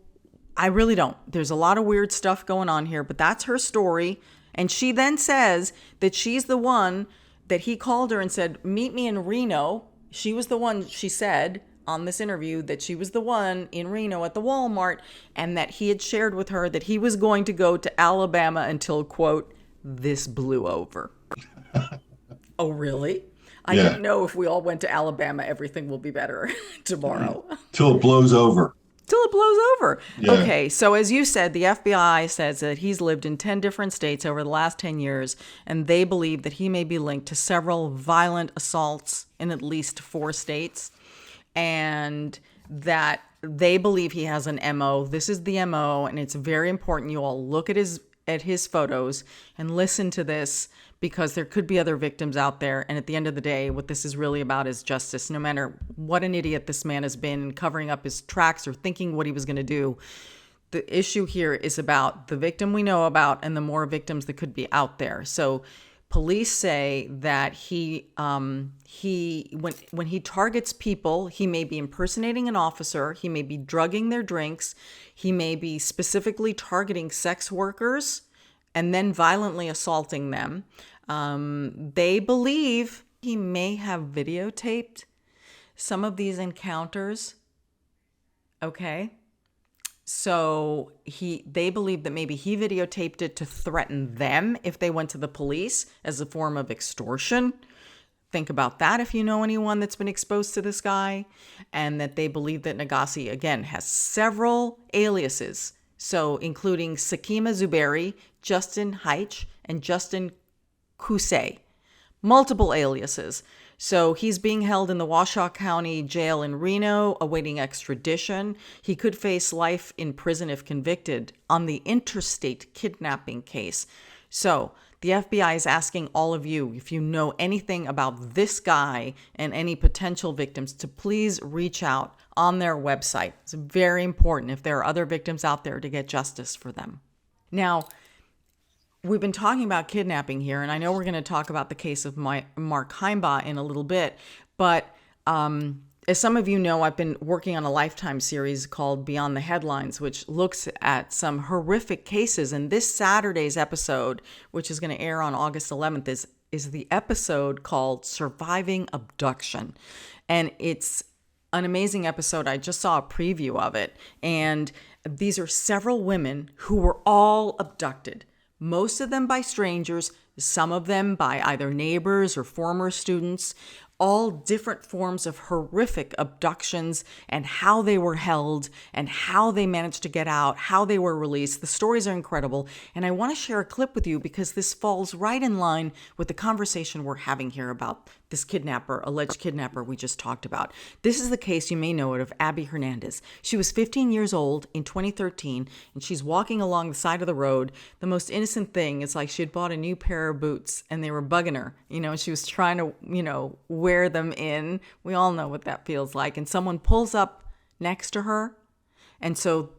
I really don't. There's a lot of weird stuff going on here, but that's her story. And she then says that she's the one that he called her and said, "Meet me in Reno." She was the one, she said on this interview, that she was the one in Reno at the Walmart, and that he had shared with her that he was going to go to Alabama until, quote, "this blew over." Oh, really? I didn't know if we all went to Alabama, everything will be better tomorrow. Till it blows over. Till it blows over. Yeah. Okay, so as you said, the FBI says that he's lived in 10 different states over the last 10 years, and they believe that he may be linked to several violent assaults in at least 4 states, and that they believe he has an MO. This is the MO, and it's very important you all look at his photos and listen to this, because there could be other victims out there. And at the end of the day, what this is really about is justice. No matter what an idiot this man has been covering up his tracks or thinking what he was going to do, the issue here is about the victim we know about and the more victims that could be out there. So police say that when he targets people, he may be impersonating an officer, he may be drugging their drinks, he may be specifically targeting sex workers and then violently assaulting them. They believe he may have videotaped some of these encounters. Okay. So they believe that maybe he videotaped it to threaten them if they went to the police as a form of extortion. Think about that if you know anyone that's been exposed to this guy. And that they believe that Nagasi, again, has several aliases. So including Sakima Zuberi, Justin Heich, and Justin Kusei. Multiple aliases. So he's being held in the Washoe County Jail in Reno, awaiting extradition. He could face life in prison if convicted on the interstate kidnapping case. So the FBI is asking all of you, if you know anything about this guy and any potential victims, to please reach out on their website. It's very important, if there are other victims out there, to get justice for them. Now, we've been talking about kidnapping here, and I know we're going to talk about the case of Mark Heimbaugh in a little bit, but as some of you know, I've been working on a Lifetime series called Beyond the Headlines, which looks at some horrific cases. And this Saturday's episode, which is going to air on August 11th, is the episode called Surviving Abduction. And it's an amazing episode. I just saw a preview of it. And these are several women who were all abducted, most of them by strangers, some of them by either neighbors or former students, all different forms of horrific abductions, and how they were held and how they managed to get out, how they were released. The stories are incredible. And I want to share a clip with you because this falls right in line with the conversation we're having here about this alleged kidnapper we just talked about. This is the case, you may know it, of Abby Hernandez. She was 15 years old in 2013, and she's walking along the side of the road. The most innocent thing is like she had bought a new pair of boots and they were bugging her, and she was trying to, wear them in. We all know what that feels like. And someone pulls up next to her. And so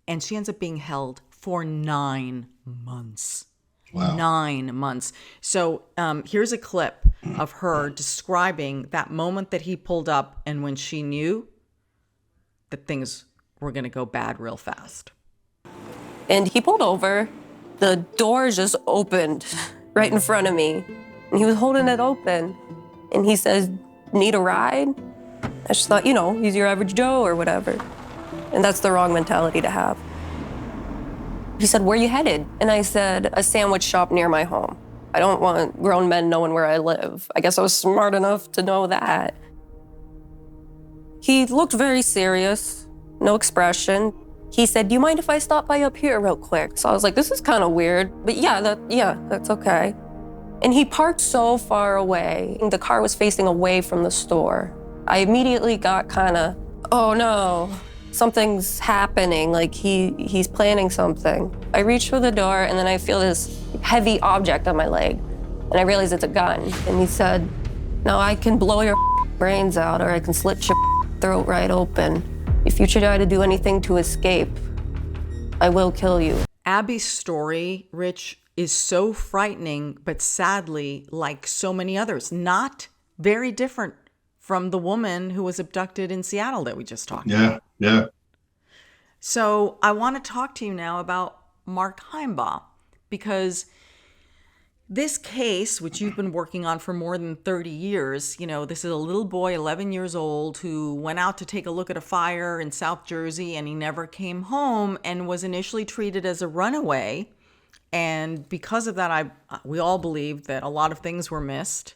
and she ends up being held for 9 months. Wow. 9 months. So here's a clip of her describing that moment that he pulled up and when she knew that things were going to go bad real fast. And he pulled over. The door just opened right in front of me. And he was holding it open. And he says, "Need a ride?" I just thought, he's your average Joe or whatever. And that's the wrong mentality to have. He said, "Where you headed?" And I said, "A sandwich shop near my home. I don't want grown men knowing where I live." I guess I was smart enough to know that. He looked very serious, no expression. He said, "Do you mind if I stop by up here real quick?" So I was like, this is kind of weird, but that's okay. And he parked so far away. The car was facing away from the store. I immediately got kind of, oh no, something's happening, like he's planning something. I reach for the door and then I feel this heavy object on my leg. And I realize it's a gun. And he said, "No, I can blow your brains out or I can slit your throat right open. If you try to do anything to escape, I will kill you." Abby's story, Rich, is so frightening, but sadly, like so many others, not very different from the woman who was abducted in Seattle that we just talked about. Yeah. So I want to talk to you now about Mark Heimbaugh, because this case, which you've been working on for more than 30 years, this is a little boy, 11 years old, who went out to take a look at a fire in South Jersey, and he never came home and was initially treated as a runaway. And because of that, we all believed that a lot of things were missed.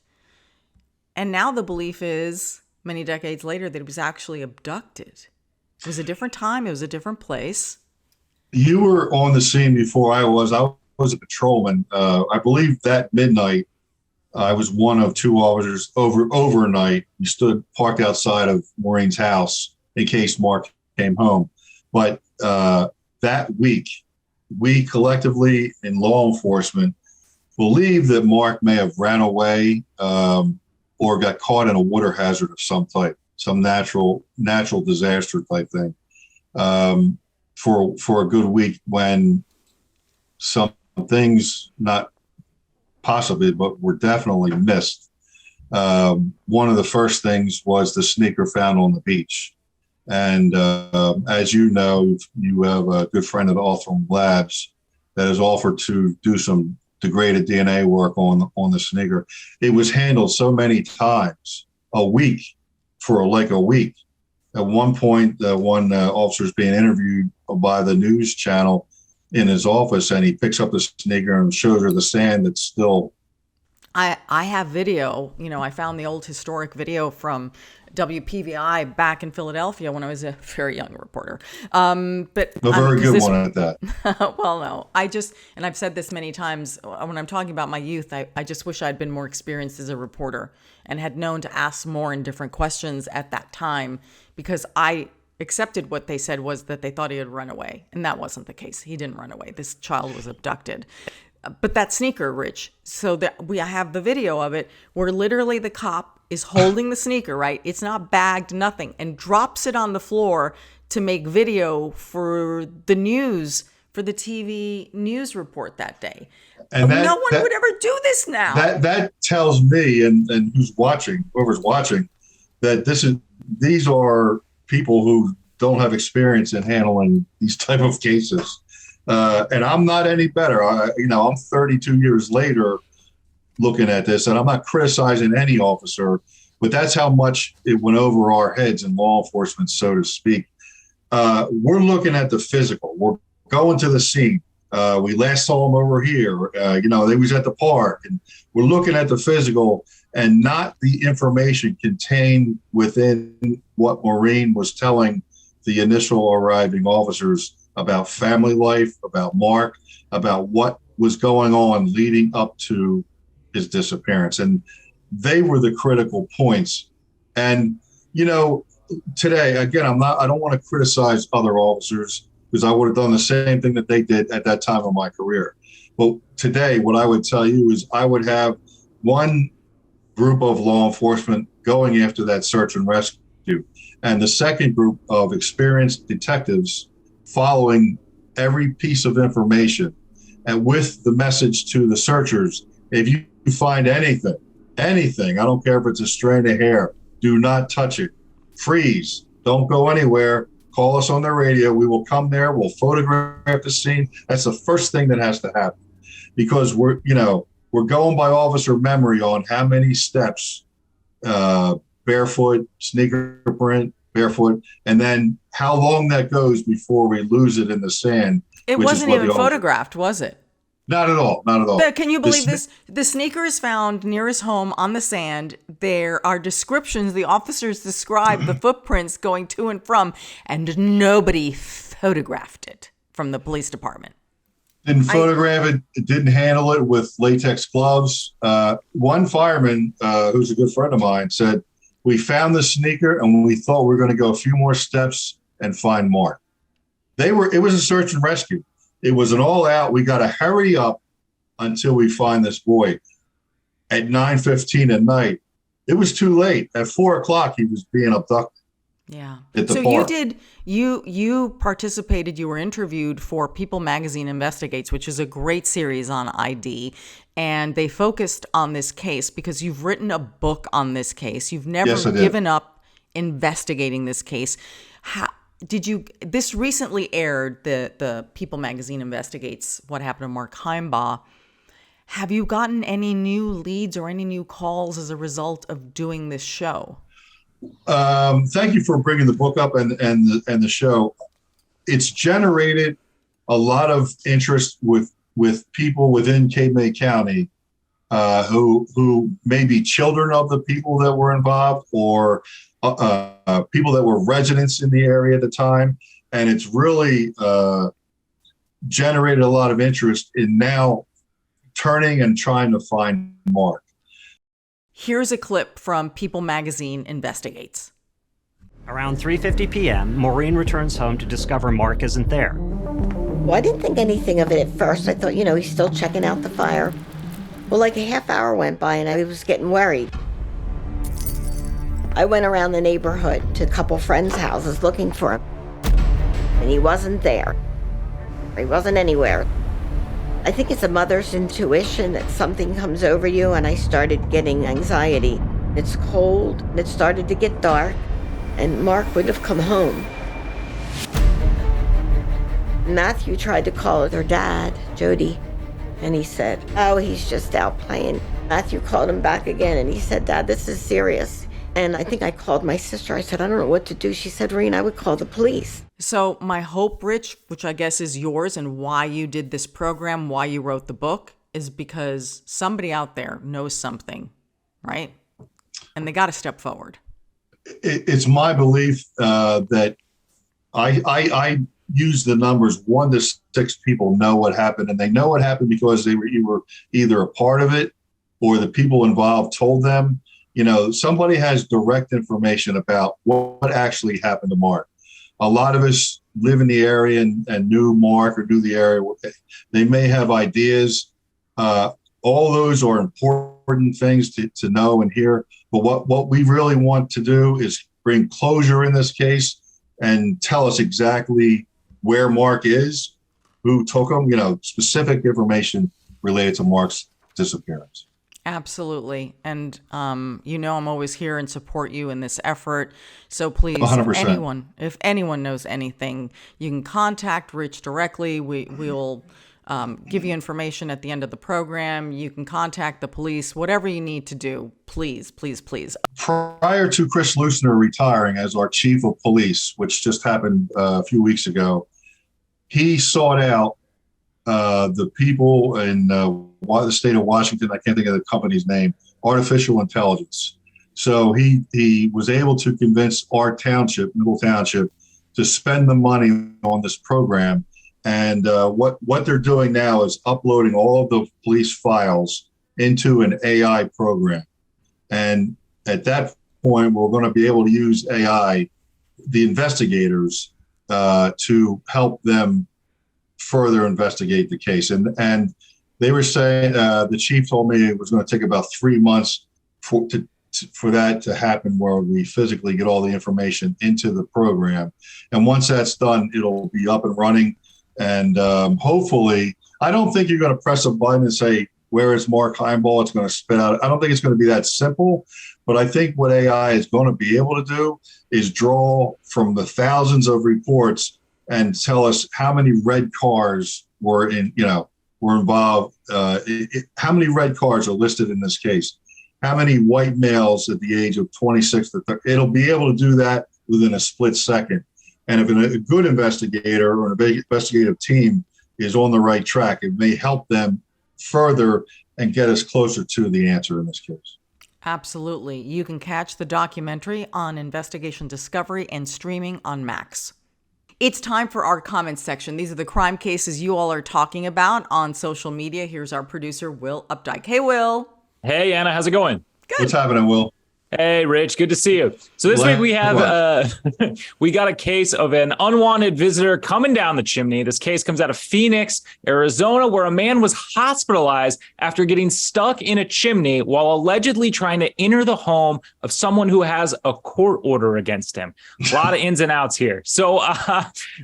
And now the belief is, many decades later, that he was actually abducted. It was a different time. It was a different place. You were on the scene before I was. I was a patrolman. I believe that midnight, I was one of two officers overnight. We stood parked outside of Maureen's house in case Mark came home. But that week, we collectively in law enforcement believe that Mark may have ran away or got caught in a water hazard of some type, some natural disaster type thing for a good week, when some things, not possibly, but were definitely missed. One of the first things was the sneaker found on the beach. And as you know, you have a good friend at Hawthorne Labs that has offered to do some degraded DNA work on the sneaker. It was handled so many times a week. At one point, one officer is being interviewed by the news channel in his office, and he picks up the sneaker and shows her the sand that's still I have video, I found the old historic video from WPVI back in Philadelphia when I was a very young reporter. But A very good one at that. well, no, and I've said this many times when I'm talking about my youth, I just wish I'd been more experienced as a reporter and had known to ask more and different questions at that time, because I accepted what they said was that they thought he had run away. And that wasn't the case. He didn't run away. This child was abducted. But that sneaker, Rich, so that I have the video of it where literally the cop is holding the sneaker, right? It's not bagged, nothing, and drops it on the floor to make video for the news, for the TV news report that day. And no one would ever do this now. That tells me, and whoever's watching, that these are people who don't have experience in handling these type of cases. And I'm not any better. I'm 32 years later looking at this, and I'm not criticizing any officer, but that's how much it went over our heads in law enforcement, so to speak. We're looking at the physical. We're going to the scene. We last saw them over here. They was at the park, and we're looking at the physical and not the information contained within what Maureen was telling the initial arriving officers about family life, about Mark, about what was going on leading up to his disappearance. And they were the critical points. And, today, again, I don't want to criticize other officers, because I would have done the same thing that they did at that time of my career. But today, what I would tell you is I would have one group of law enforcement going after that search and rescue, and the second group of experienced detectives following every piece of information, and with the message to the searchers: if you find anything, I don't care if it's a strand of hair, do not touch it. Freeze. Don't go anywhere. Call us on the radio. We will come there. We'll photograph the scene. That's the first thing that has to happen, because we're going by officer memory on how many steps, barefoot, sneaker print, barefoot, and then how long that goes before we lose it in the sand. It wasn't even photographed, was it? Not at all. Not at all. But can you believe this? The sneaker is found near his home on the sand. There are descriptions. The officers describe the footprints going to and from, and nobody photographed it from the police department. Didn't photograph it. Didn't handle it with latex gloves. One fireman, who's a good friend of mine, said, "We found the sneaker and we thought we were going to go a few more steps and find Mark." It was a search and rescue. It was an all out. We got to hurry up until we find this boy. At 9:15 at night, it was too late. At 4:00, he was being abducted. Yeah. So park. You participated, you were interviewed for People Magazine Investigates, which is a great series on ID. And they focused on this case because you've written a book on this case. You've never given up investigating this case. This recently aired, the People Magazine Investigates What Happened to Mark Heimbaugh. Have you gotten any new leads or any new calls as a result of doing this show? Thank you for bringing the book up and the show. It's generated a lot of interest with people within Cape May County who may be children of the people that were involved, or people that were residents in the area at the time. And it's really generated a lot of interest in now turning and trying to find Mark. Here's a clip from People Magazine Investigates. Around 3:50 p.m., Maureen returns home to discover Mark isn't there. Well, I didn't think anything of it at first. I thought, he's still checking out the fire. Well, like a half hour went by and I was getting worried. I went around the neighborhood to a couple friends' houses looking for him. And he wasn't there. He wasn't anywhere. I think it's a mother's intuition that something comes over you, and I started getting anxiety. It's cold, and it started to get dark, and Mark would have come home. Matthew tried to call their dad, Judy, and he said, "Oh, he's just out playing." Matthew called him back again, and he said, "Dad, this is serious." And I think I called my sister. I said, "I don't know what to do." She said, "Reen, I would call the police." So my hope, Rich, which I guess is yours and why you did this program, why you wrote the book, is because somebody out there knows something, right? And they got to step forward. It's my belief that I use the numbers 1 to 6 people know what happened, and they know what happened because they were either a part of it or the people involved told them. Somebody has direct information about what actually happened to Mark. A lot of us live in the area and knew Mark or knew the area. They may have ideas. All those are important things to know and hear. But what we really want to do is bring closure in this case and tell us exactly where Mark is, who took him, specific information related to Mark's disappearance. Absolutely. And, I'm always here and support you in this effort. So please, 100%. if anyone knows anything, you can contact Rich directly. We'll give you information at the end of the program. You can contact the police, whatever you need to do. Please, please, please. Prior to Chris Lusner retiring as our chief of police, which just happened a few weeks ago, he sought out the people in the state of Washington. I can't think of the company's name, Artificial Intelligence. So he was able to convince our township, Middle Township, to spend the money on this program. And what they're doing now is uploading all of the police files into an AI program. And at that point, we're going to be able to use AI, the investigators, to help them further investigate the case. And they were saying, the chief told me it was going to take about 3 months for that to happen, where we physically get all the information into the program. And once that's done, it'll be up and running. And hopefully, I don't think you're going to press a button and say, where is Mark Heimball? It's going to spit out. I don't think it's going to be that simple. But I think what AI is going to be able to do is draw from the thousands of reports and tell us how many red cars were involved. How many red cars are listed in this case? How many white males at the age of 26 to 30? It'll be able to do that within a split second. And if a good investigator or an investigative team is on the right track, it may help them further and get us closer to the answer in this case. Absolutely. You can catch the documentary on Investigation Discovery and streaming on Max. It's time for our comments section. These are the crime cases you all are talking about on social media. Here's our producer, Will Updike. Hey, Will. Hey, Anna. How's it going? Good. What's happening, Will? Hey, Rich. Good to see you. So this week we have we got a case of an unwanted visitor coming down the chimney. This case comes out of Phoenix, Arizona, where a man was hospitalized after getting stuck in a chimney while allegedly trying to enter the home of someone who has a court order against him. A lot of ins and outs here. So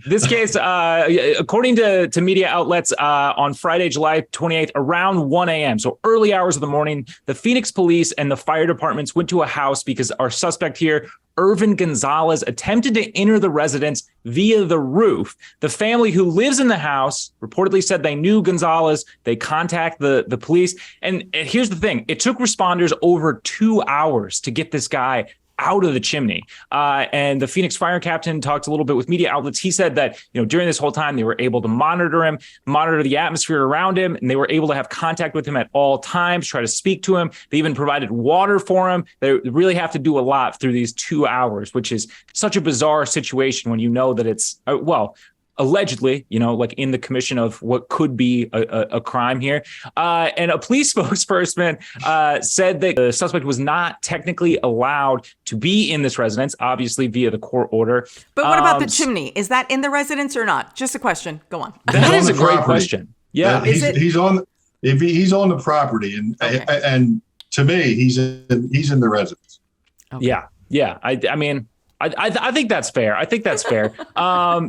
this case, according to media outlets, on Friday, July 28th, around 1 a.m., so early hours of the morning, the Phoenix police and the fire departments went to a house because our suspect here, Irvin Gonzalez, attempted to enter the residence via the roof. The family who lives in the house reportedly said they knew Gonzalez. They contact the police. And here's the thing. It took responders over 2 hours to get this guy out of the chimney. And the Phoenix fire captain talked a little bit with media outlets. He said that, during this whole time, they were able to monitor the atmosphere around him, and they were able to have contact with him at all times, try to speak to him. They even provided water for him. They really have to do a lot through these 2 hours, which is such a bizarre situation when you know that it's, allegedly, like in the commission of what could be a crime here. And a police spokesperson said that the suspect was not technically allowed to be in this residence, obviously via the court order. But what about the chimney? Is that in the residence or not? Just a question. Go on. That is a great question. Yeah. He's on the property, and Okay. and to me, he's in the residence. Okay. Yeah. I mean, I think that's fair.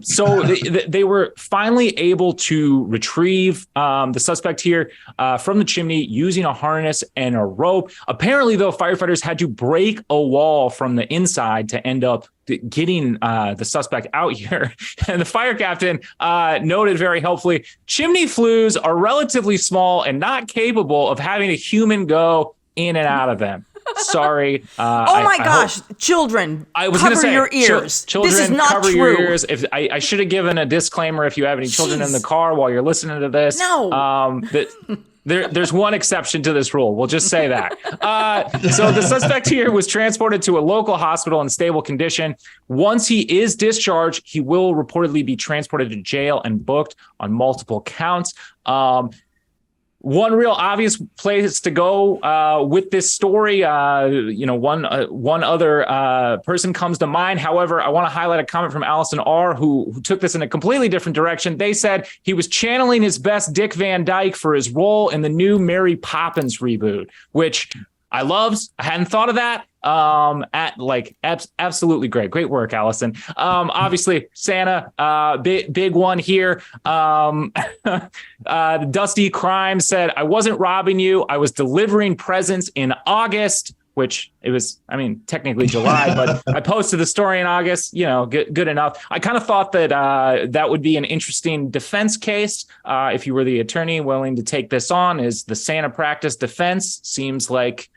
So they were finally able to retrieve the suspect here from the chimney using a harness and a rope. Apparently, though, firefighters had to break a wall from the inside to end up getting the suspect out here. And the fire captain noted very helpfully, chimney flues are relatively small and not capable of having a human go in and out of them. Sorry. Oh my gosh, children, I was cover going to say, your ears. Children, this is not cover true. your ears. If I should have given a disclaimer if you have any children in the car while you're listening to this. No. There's one exception to this rule. We'll just say that. So the suspect here was transported to a local hospital in stable condition. Once he is discharged, he will reportedly be transported to jail and booked on multiple counts. One real obvious place to go with this story, one other person comes to mind. However, I want to highlight a comment from Allison R., who took this in a completely different direction. They said he was channeling his best Dick Van Dyke for his role in the new Mary Poppins reboot, which I loved. I hadn't thought of that. Absolutely great work, Allison. Obviously Santa, big one here. Dusty Crime said, I wasn't robbing you. I was delivering presents in August, which it was, technically July, but I posted the story in August, good enough. I kind of thought that, that would be an interesting defense case. If you were the attorney willing to take this on, is the Santa practice defense. Seems like,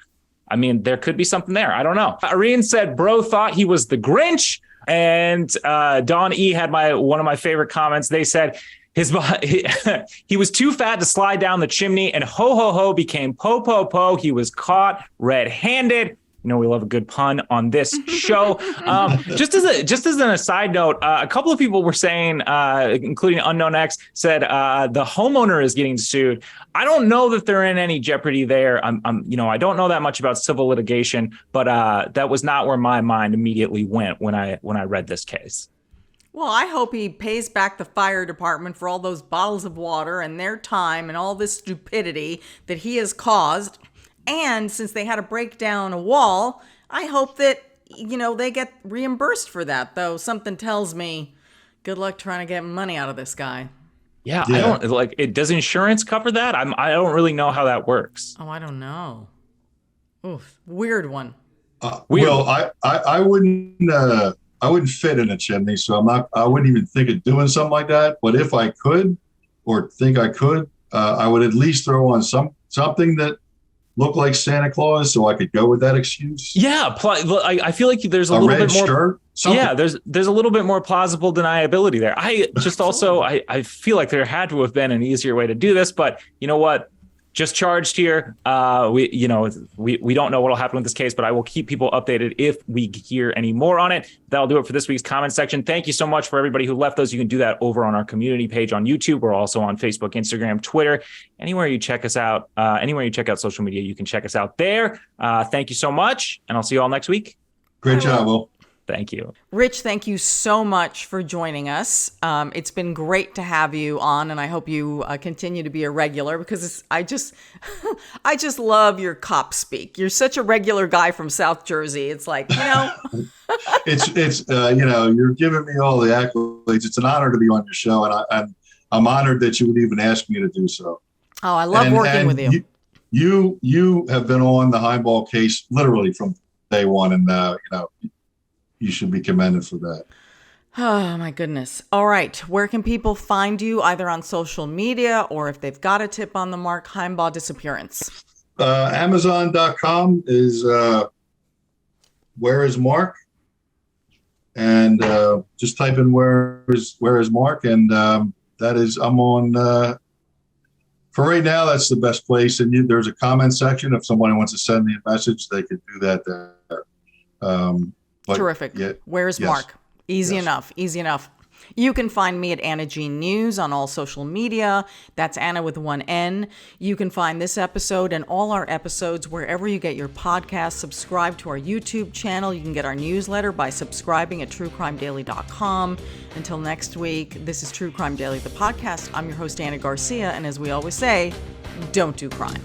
there could be something there. I don't know. Irene said, bro thought he was the Grinch. And Dawn E had one of my favorite comments. They said he was too fat to slide down the chimney, and ho, ho, ho became po, po, po. He was caught red-handed. We love a good pun on this show. Just as an aside note, a couple of people were saying, including Unknown X, said the homeowner is getting sued. I don't know that they're in any jeopardy there. I don't know that much about civil litigation, but that was not where my mind immediately went when I read this case. Well, I hope he pays back the fire department for all those bottles of water and their time and all this stupidity that he has caused. And since they had to break down a wall, I hope that, they get reimbursed for that, though something tells me good luck trying to get money out of this guy. Yeah. I don't does insurance cover that? I don't really know how that works. Oh, I don't know. Oof, weird one. Weird. Well, I wouldn't fit in a chimney, so I wouldn't even think of doing something like that. But if I could, or think I could, I would at least throw on something that look like Santa Claus, so I could go with that excuse. Yeah, I feel like there's a little bit more. Shirt, yeah, there's a little bit more plausible deniability there. I just also I feel like there had to have been an easier way to do this, but you know what? Just charged here. We don't know what will happen with this case, but I will keep people updated if we hear any more on it. That'll do it for this week's comment section. Thank you so much for everybody who left those. You can do that over on our community page on YouTube. We're also on Facebook, Instagram, Twitter. Anywhere you check us out, anywhere you check out social media, you can check us out there. Thank you so much, and I'll see you all next week. Great job, Will. Thank you. Rich, thank you so much for joining us. It's been great to have you on, and I hope you continue to be a regular, because I just love your cop speak. You're such a regular guy from South Jersey. It's like, it's you're giving me all the accolades. It's an honor to be on your show, and I'm honored that you would even ask me to do so. Oh, I love working with you. You have been on the Heimball case literally from day one, and you should be commended for that. Oh, my goodness. All right. Where can people find you, either on social media or if they've got a tip on the Mark Heimball disappearance? Amazon.com is Where is Mark? And just type in Where is Mark? And that is, I'm on, for right now, that's the best place. And there's a comment section. If somebody wants to send me a message, they could do that there. Terrific. Yeah, Where's Mark? Easy enough. You can find me at Ana G News on all social media. That's Anna with one N. You can find this episode and all our episodes wherever you get your podcasts. Subscribe to our YouTube channel. You can get our newsletter by subscribing at truecrimedaily.com. Until next week, this is True Crime Daily, the podcast. I'm your host, Ana Garcia, and as we always say, don't do crime.